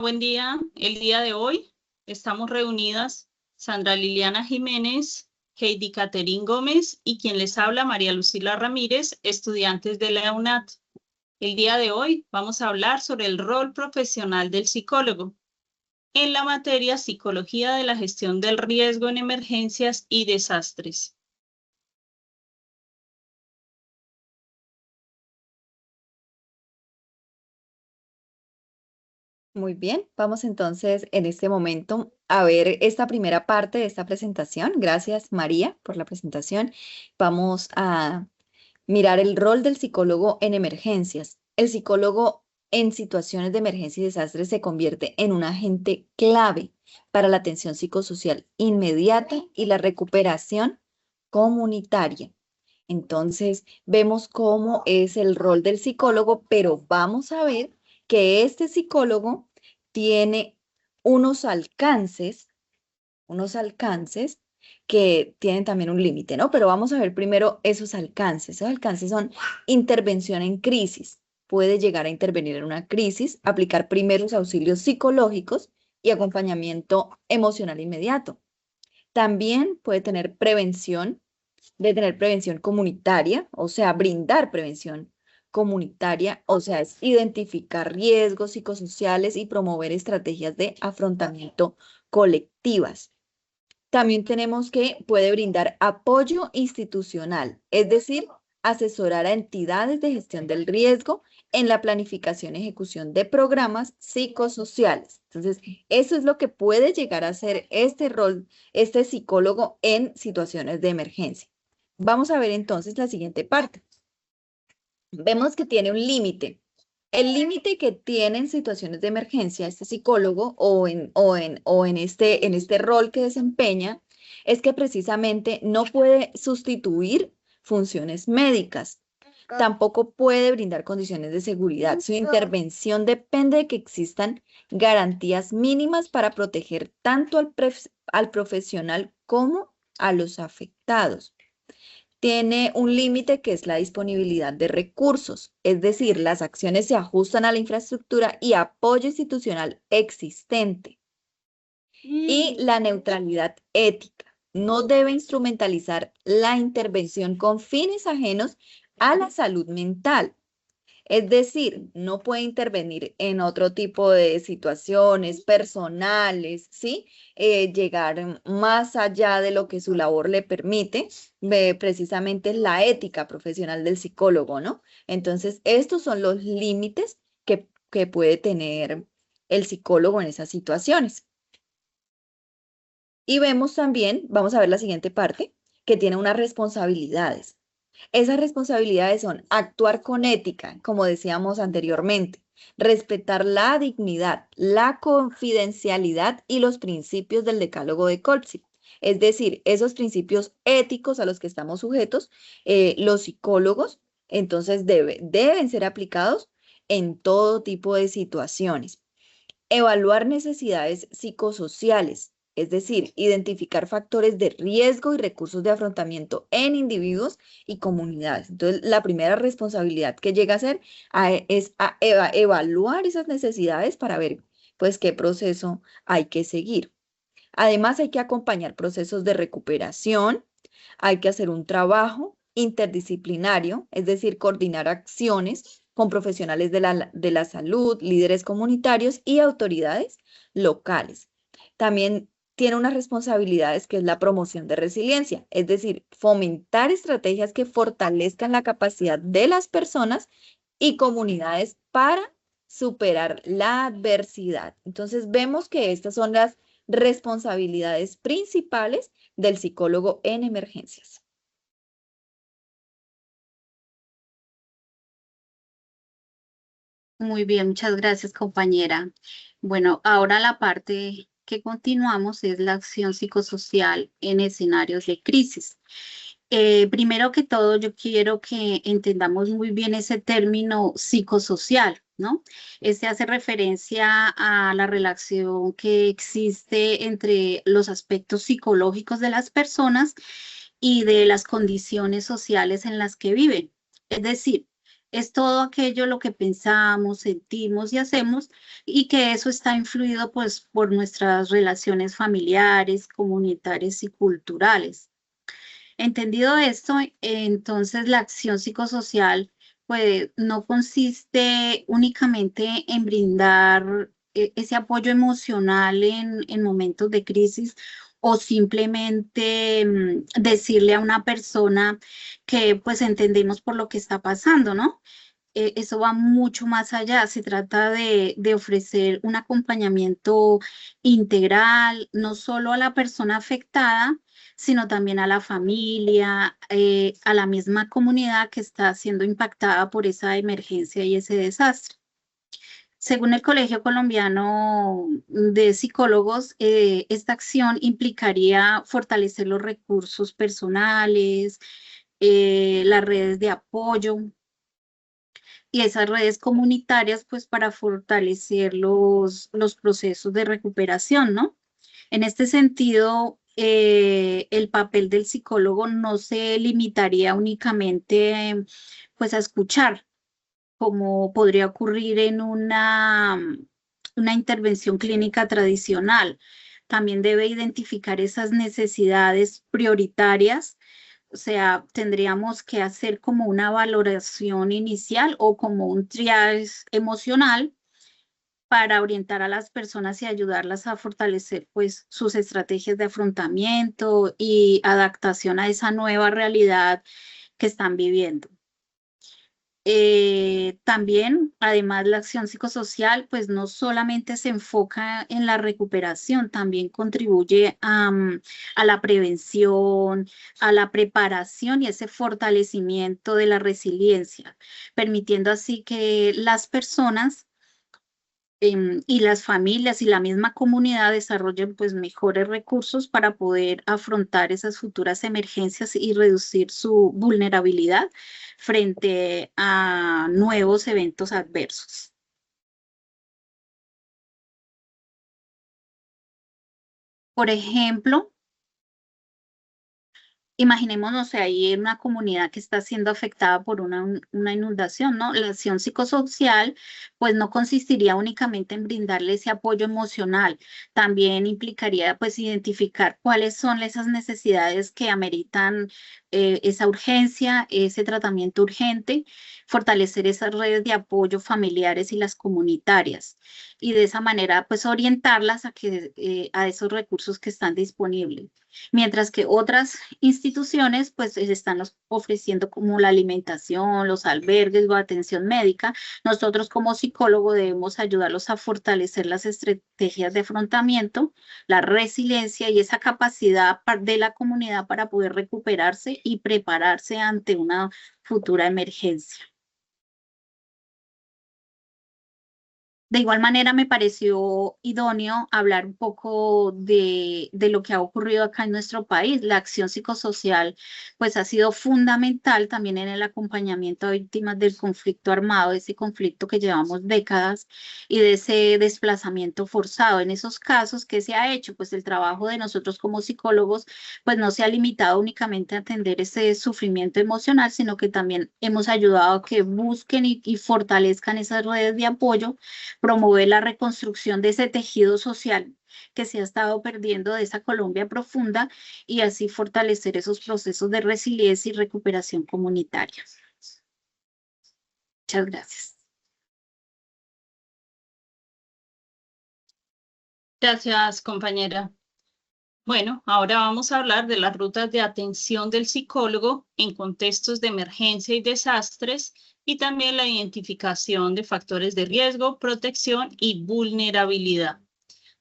Buen día. El día de hoy estamos reunidas Sandra Liliana Jiménez, Heidi Caterín Gómez y quien les habla, María Lucila Ramírez, estudiantes de la UNAT. El día de hoy vamos a hablar sobre el rol profesional del psicólogo en la materia Psicología de la Gestión del Riesgo en Emergencias y Desastres. Muy bien, vamos entonces en este momento a ver esta primera parte de esta presentación. Gracias, María, por la presentación. Vamos a mirar el rol del psicólogo en emergencias. El psicólogo en situaciones de emergencia y desastre se convierte en un agente clave para la atención psicosocial inmediata y la recuperación comunitaria. Entonces, vemos cómo es el rol del psicólogo, pero vamos a ver que este psicólogo tiene unos alcances que tienen también un límite, ¿no? Pero vamos a ver primero esos alcances. Esos alcances son intervención en crisis. Puede llegar a intervenir en una crisis, aplicar primeros auxilios psicológicos y acompañamiento emocional inmediato. También puede tener prevención, de tener prevención comunitaria, o sea, brindar prevención comunitaria, o sea, es identificar riesgos psicosociales y promover estrategias de afrontamiento colectivas. También tenemos que puede brindar apoyo institucional, es decir, asesorar a entidades de gestión del riesgo en la planificación y ejecución de programas psicosociales. Entonces, eso es lo que puede llegar a ser este rol, este psicólogo en situaciones de emergencia. Vamos a ver entonces la siguiente parte. Vemos que tiene un límite. El límite que tiene en situaciones de emergencia este psicólogo en este rol que desempeña es que precisamente no puede sustituir funciones médicas. Tampoco puede brindar condiciones de seguridad. Su intervención depende de que existan garantías mínimas para proteger tanto al profesional como a los afectados. Tiene un límite que es la disponibilidad de recursos, es decir, las acciones se ajustan a la infraestructura y apoyo institucional existente. Y la neutralidad ética. No debe instrumentalizar la intervención con fines ajenos a la salud mental. Es decir, no puede intervenir en otro tipo de situaciones personales, ¿sí? Llegar más allá de lo que su labor le permite, precisamente es la ética profesional del psicólogo, ¿no? Entonces, estos son los límites que puede tener el psicólogo en esas situaciones. Y vemos también, vamos a ver la siguiente parte, que tiene unas responsabilidades. Esas responsabilidades son actuar con ética, como decíamos anteriormente, respetar la dignidad, la confidencialidad y los principios del decálogo de Colpsi. Es decir, esos principios éticos a los que estamos sujetos, los psicólogos, entonces deben ser aplicados en todo tipo de situaciones. Evaluar necesidades psicosociales, es decir, identificar factores de riesgo y recursos de afrontamiento en individuos y comunidades. Entonces, la primera responsabilidad que llega a ser es evaluar esas necesidades para ver, pues, qué proceso hay que seguir. Además, hay que acompañar procesos de recuperación, hay que hacer un trabajo interdisciplinario, es decir, coordinar acciones con profesionales de la salud, líderes comunitarios y autoridades locales. También tiene unas responsabilidades que es la promoción de resiliencia, es decir, fomentar estrategias que fortalezcan la capacidad de las personas y comunidades para superar la adversidad. Entonces, vemos que estas son las responsabilidades principales del psicólogo en emergencias. Muy bien, muchas gracias, compañera. Bueno, ahora la parte que continuamos es la acción psicosocial en escenarios de crisis. Primero que todo, yo quiero que entendamos muy bien ese término psicosocial, ¿no? Este hace referencia a la relación que existe entre los aspectos psicológicos de las personas y de las condiciones sociales en las que viven. Es decir, Es todo aquello lo que pensamos, sentimos y hacemos, y que eso está influido pues por nuestras relaciones familiares, comunitarias y culturales. Entendido esto, entonces la acción psicosocial pues no consiste únicamente en brindar ese apoyo emocional en momentos de crisis, o simplemente decirle a una persona que pues entendemos por lo que está pasando, ¿no? Eso va mucho más allá. Se trata de ofrecer un acompañamiento integral, no solo a la persona afectada, sino también a la familia, a la misma comunidad que está siendo impactada por esa emergencia y ese desastre. Según el Colegio Colombiano de Psicólogos, esta acción implicaría fortalecer los recursos personales, las redes de apoyo y esas redes comunitarias, pues para fortalecer los procesos de recuperación, ¿no? En este sentido, el papel del psicólogo no se limitaría únicamente, pues, a escuchar, como podría ocurrir en una intervención clínica tradicional. También debe identificar esas necesidades prioritarias. O sea, tendríamos que hacer como una valoración inicial o como un triage emocional para orientar a las personas y ayudarlas a fortalecer pues sus estrategias de afrontamiento y adaptación a esa nueva realidad que están viviendo. También, además, la acción psicosocial, pues no solamente se enfoca en la recuperación, también contribuye a la prevención, a la preparación y ese fortalecimiento de la resiliencia, permitiendo así que las personas y las familias y la misma comunidad desarrollen pues mejores recursos para poder afrontar esas futuras emergencias y reducir su vulnerabilidad frente a nuevos eventos adversos. Por ejemplo, imaginémonos ahí en una comunidad que está siendo afectada por una inundación, ¿no? La acción psicosocial, pues no consistiría únicamente en brindarle ese apoyo emocional, también implicaría pues identificar cuáles son esas necesidades que ameritan esa urgencia, ese tratamiento urgente, fortalecer esas redes de apoyo familiares y las comunitarias, y de esa manera pues orientarlas a esos recursos que están disponibles. Mientras que otras instituciones pues están ofreciendo como la alimentación, los albergues o atención médica. Nosotros como psicólogos debemos ayudarlos a fortalecer las estrategias de afrontamiento, la resiliencia y esa capacidad de la comunidad para poder recuperarse y prepararse ante una futura emergencia. De igual manera, me pareció idóneo hablar un poco de lo que ha ocurrido acá en nuestro país. La acción psicosocial, pues, ha sido fundamental también en el acompañamiento a víctimas del conflicto armado, ese conflicto que llevamos décadas, y de ese desplazamiento forzado. En esos casos, ¿qué se ha hecho? Pues el trabajo de nosotros como psicólogos, pues no se ha limitado únicamente a atender ese sufrimiento emocional, sino que también hemos ayudado a que busquen y fortalezcan esas redes de apoyo, promover la reconstrucción de ese tejido social que se ha estado perdiendo de esa Colombia profunda, y así fortalecer esos procesos de resiliencia y recuperación comunitaria. Muchas gracias. Gracias, compañera. Bueno, ahora vamos a hablar de las rutas de atención del psicólogo en contextos de emergencia y desastres, y también la identificación de factores de riesgo, protección y vulnerabilidad.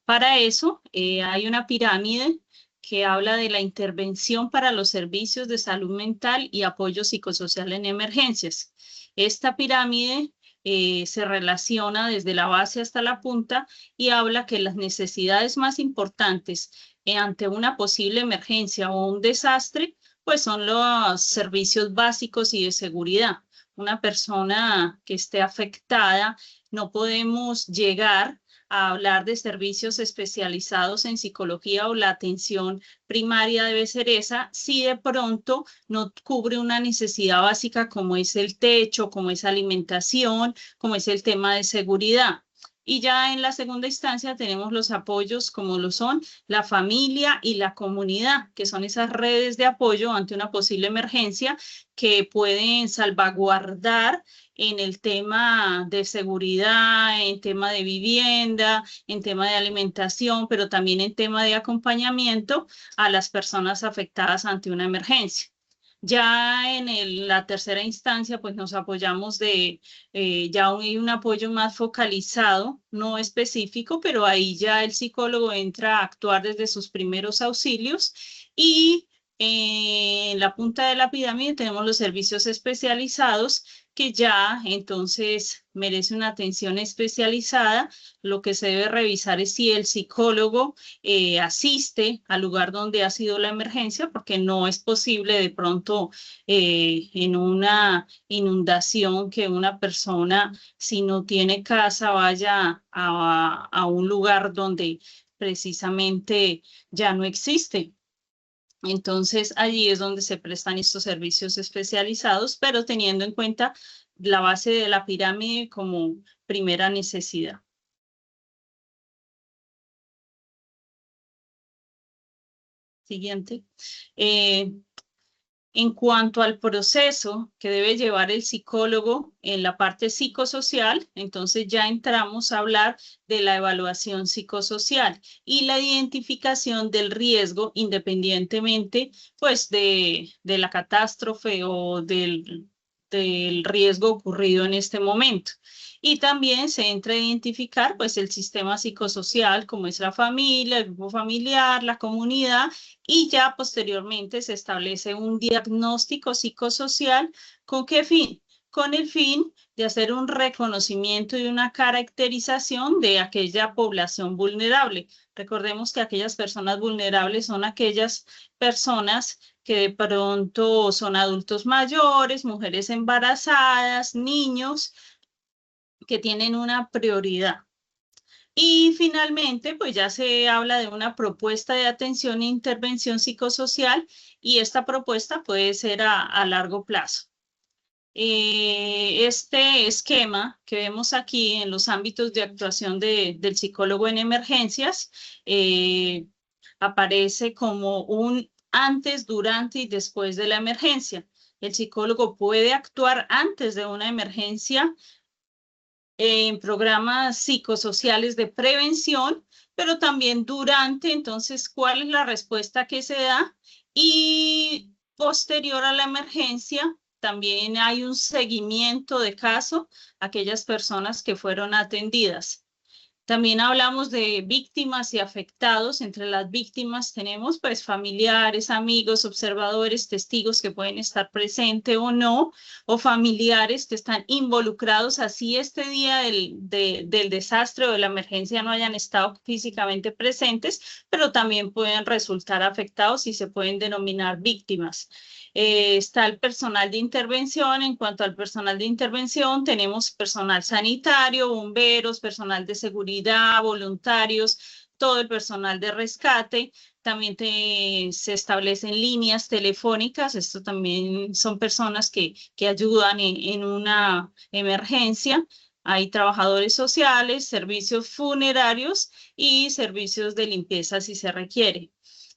Para eso, hay una pirámide que habla de la intervención para los servicios de salud mental y apoyo psicosocial en emergencias. Esta pirámide se relaciona desde la base hasta la punta y habla que las necesidades más importantes ante una posible emergencia o un desastre, pues son los servicios básicos y de seguridad. Una persona que esté afectada, no podemos llegar a hablar de servicios especializados en psicología o la atención primaria debe ser esa, si de pronto no cubre una necesidad básica como es el techo, como es alimentación, como es el tema de seguridad. Y ya en la segunda instancia tenemos los apoyos como lo son la familia y la comunidad, que son esas redes de apoyo ante una posible emergencia que pueden salvaguardar en el tema de seguridad, en tema de vivienda, en tema de alimentación, pero también en tema de acompañamiento a las personas afectadas ante una emergencia. Ya en la tercera instancia, pues nos apoyamos ya hay un apoyo más focalizado, no específico, pero ahí ya el psicólogo entra a actuar desde sus primeros auxilios y en la punta de la pirámide tenemos los servicios especializados que ya entonces merece una atención especializada. Lo que se debe revisar es si el psicólogo asiste al lugar donde ha sido la emergencia, porque no es posible de pronto en una inundación que una persona, si no tiene casa, vaya a un lugar donde precisamente ya no existe. Entonces, allí es donde se prestan estos servicios especializados, pero teniendo en cuenta la base de la pirámide como primera necesidad. Siguiente. En cuanto al proceso que debe llevar el psicólogo en la parte psicosocial, entonces ya entramos a hablar de la evaluación psicosocial y la identificación del riesgo independientemente pues de la catástrofe o del riesgo ocurrido en este momento. Y también se entra a identificar pues el sistema psicosocial como es la familia, el grupo familiar, la comunidad, y ya posteriormente se establece un diagnóstico psicosocial. ¿Con qué fin? Con el fin de hacer un reconocimiento y una caracterización de aquella población vulnerable. Recordemos que aquellas personas vulnerables son aquellas personas que de pronto son adultos mayores, mujeres embarazadas, niños, que tienen una prioridad. Y finalmente, pues ya se habla de una propuesta de atención e intervención psicosocial y esta propuesta puede ser a largo plazo. Este esquema que vemos aquí en los ámbitos de actuación del psicólogo en emergencias aparece como un antes, durante y después de la emergencia. El psicólogo puede actuar antes de una emergencia en programas psicosociales de prevención, pero también durante, entonces, ¿cuál es la respuesta que se da? Y posterior a la emergencia, también hay un seguimiento de caso a aquellas personas que fueron atendidas. También hablamos de víctimas y afectados. Entre las víctimas tenemos pues familiares, amigos, observadores, testigos que pueden estar presentes o no, o familiares que están involucrados, así este día del desastre o de la emergencia no hayan estado físicamente presentes, pero también pueden resultar afectados y se pueden denominar víctimas. Está el personal de intervención. En cuanto al personal de intervención, tenemos personal sanitario, bomberos, personal de seguridad, voluntarios, todo el personal de rescate. También se establecen líneas telefónicas. Esto también son personas que ayudan en una emergencia. Hay trabajadores sociales, servicios funerarios y servicios de limpieza si se requiere.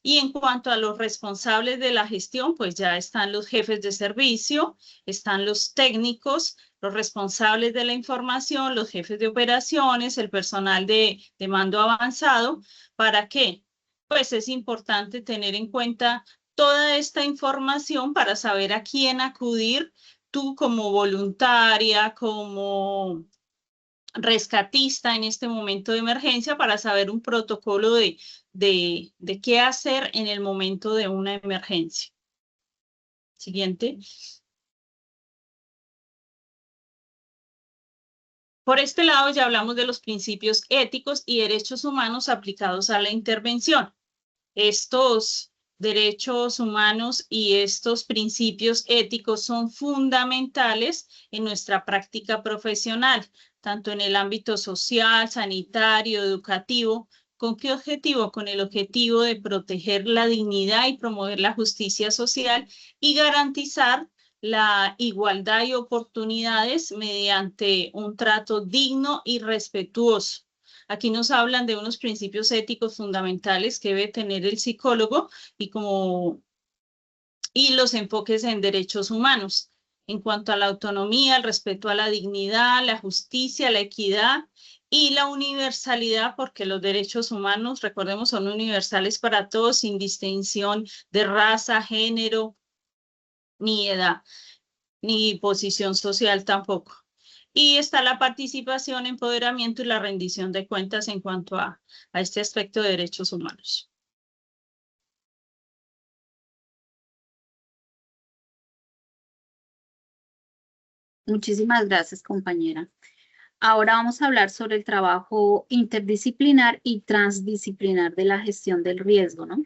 Y en cuanto a los responsables de la gestión, pues ya están los jefes de servicio, están los técnicos, los responsables de la información, los jefes de operaciones, el personal de mando avanzado. ¿Para qué? Pues es importante tener en cuenta toda esta información para saber a quién acudir, tú como voluntaria, como rescatista en este momento de emergencia, para saber un protocolo de qué hacer en el momento de una emergencia. Siguiente. Por este lado ya hablamos de los principios éticos y derechos humanos aplicados a la intervención. Estos derechos humanos y estos principios éticos son fundamentales en nuestra práctica profesional. tanto en el ámbito social, sanitario, educativo. ¿Con qué objetivo? Con el objetivo de proteger la dignidad y promover la justicia social y garantizar la igualdad y oportunidades mediante un trato digno y respetuoso. Aquí nos hablan de unos principios éticos fundamentales que debe tener el psicólogo y los enfoques en derechos humanos en cuanto a la autonomía, el respeto a la dignidad, la justicia, la equidad y la universalidad, porque los derechos humanos, recordemos, son universales para todos, sin distinción de raza, género, ni edad, ni posición social tampoco. Y está la participación, empoderamiento y la rendición de cuentas en cuanto a este aspecto de derechos humanos. Muchísimas gracias, compañera. Ahora vamos a hablar sobre el trabajo interdisciplinar y transdisciplinar de la gestión del riesgo, ¿no?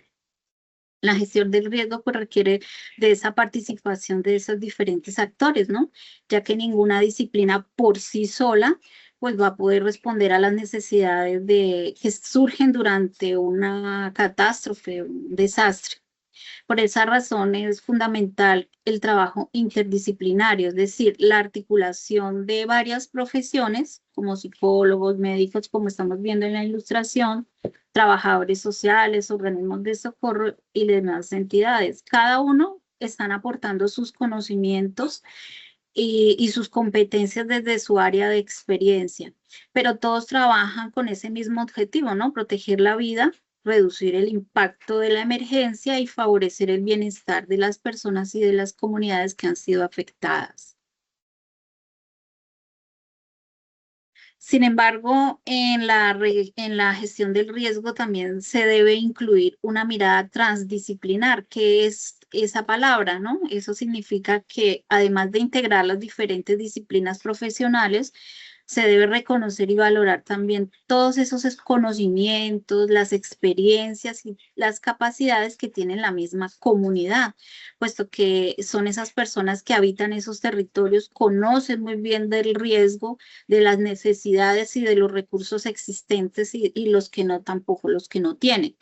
La gestión del riesgo pues requiere de esa participación de esos diferentes actores, ¿no? Ya que ninguna disciplina por sí sola pues va a poder responder a las necesidades que surgen durante una catástrofe, un desastre. Por esa razón es fundamental el trabajo interdisciplinario, es decir, la articulación de varias profesiones, como psicólogos, médicos, como estamos viendo en la ilustración, trabajadores sociales, organismos de socorro y demás entidades. Cada uno están aportando sus conocimientos y sus competencias desde su área de experiencia, pero todos trabajan con ese mismo objetivo, ¿no? Proteger la vida, reducir el impacto de la emergencia y favorecer el bienestar de las personas y de las comunidades que han sido afectadas. Sin embargo, en la gestión del riesgo también se debe incluir una mirada transdisciplinar, que es esa palabra, ¿no? Eso significa que además de integrar las diferentes disciplinas profesionales, se debe reconocer y valorar también todos esos conocimientos, las experiencias y las capacidades que tiene la misma comunidad, puesto que son esas personas que habitan esos territorios, conocen muy bien del riesgo, de las necesidades y de los recursos existentes y los que no, tampoco los que no tienen.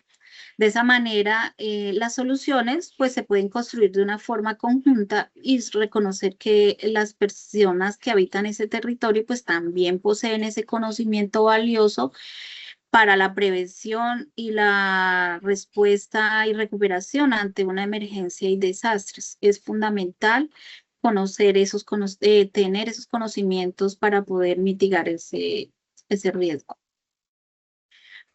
De esa manera, las soluciones pues se pueden construir de una forma conjunta y reconocer que las personas que habitan ese territorio pues también poseen ese conocimiento valioso para la prevención y la respuesta y recuperación ante una emergencia y desastres. Es fundamental conocer tener esos conocimientos para poder mitigar ese riesgo.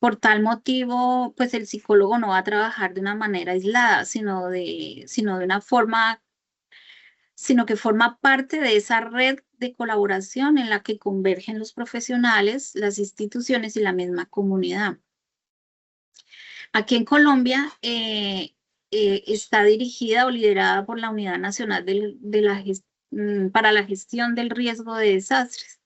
Por tal motivo, pues el psicólogo no va a trabajar de una manera aislada, sino que forma parte de esa red de colaboración en la que convergen los profesionales, las instituciones y la misma comunidad. Aquí en Colombia está dirigida o liderada por la Unidad Nacional para la Gestión del Riesgo de Desastres.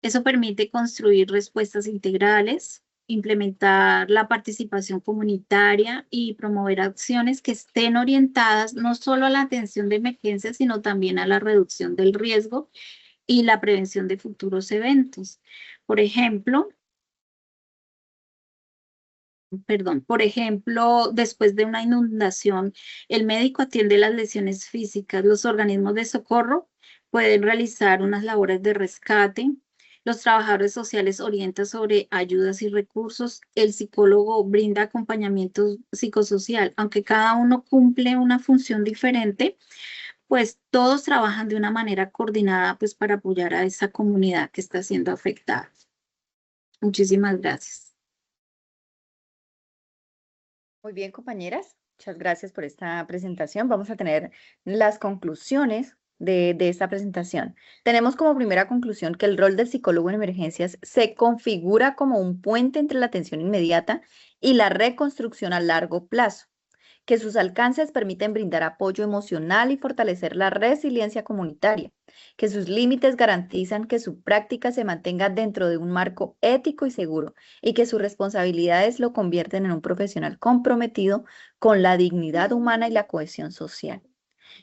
Eso permite construir respuestas integrales, implementar la participación comunitaria y promover acciones que estén orientadas no solo a la atención de emergencias, sino también a la reducción del riesgo y la prevención de futuros eventos. Por ejemplo, después de una inundación, el médico atiende las lesiones físicas, los organismos de socorro pueden realizar unas labores de rescate, los trabajadores sociales orientan sobre ayudas y recursos, el psicólogo brinda acompañamiento psicosocial. Aunque cada uno cumple una función diferente, pues todos trabajan de una manera coordinada pues para apoyar a esa comunidad que está siendo afectada. Muchísimas gracias. Muy bien, compañeras. Muchas gracias por esta presentación. Vamos a tener las conclusiones de esta presentación. Tenemos como primera conclusión que el rol del psicólogo en emergencias se configura como un puente entre la atención inmediata y la reconstrucción a largo plazo, que sus alcances permiten brindar apoyo emocional y fortalecer la resiliencia comunitaria, que sus límites garantizan que su práctica se mantenga dentro de un marco ético y seguro y que sus responsabilidades lo convierten en un profesional comprometido con la dignidad humana y la cohesión social.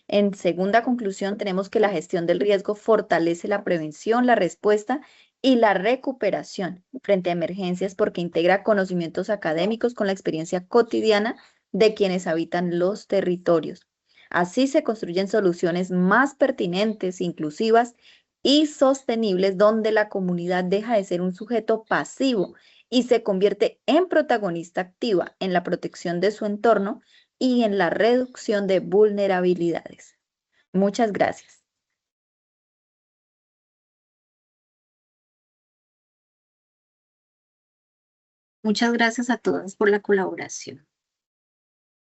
En segunda conclusión, tenemos que la gestión del riesgo fortalece la prevención, la respuesta y la recuperación frente a emergencias porque integra conocimientos académicos con la experiencia cotidiana de quienes habitan los territorios. Así se construyen soluciones más pertinentes, inclusivas y sostenibles donde la comunidad deja de ser un sujeto pasivo y se convierte en protagonista activa en la protección de su entorno y en la reducción de vulnerabilidades. Muchas gracias. Muchas gracias a todas por la colaboración.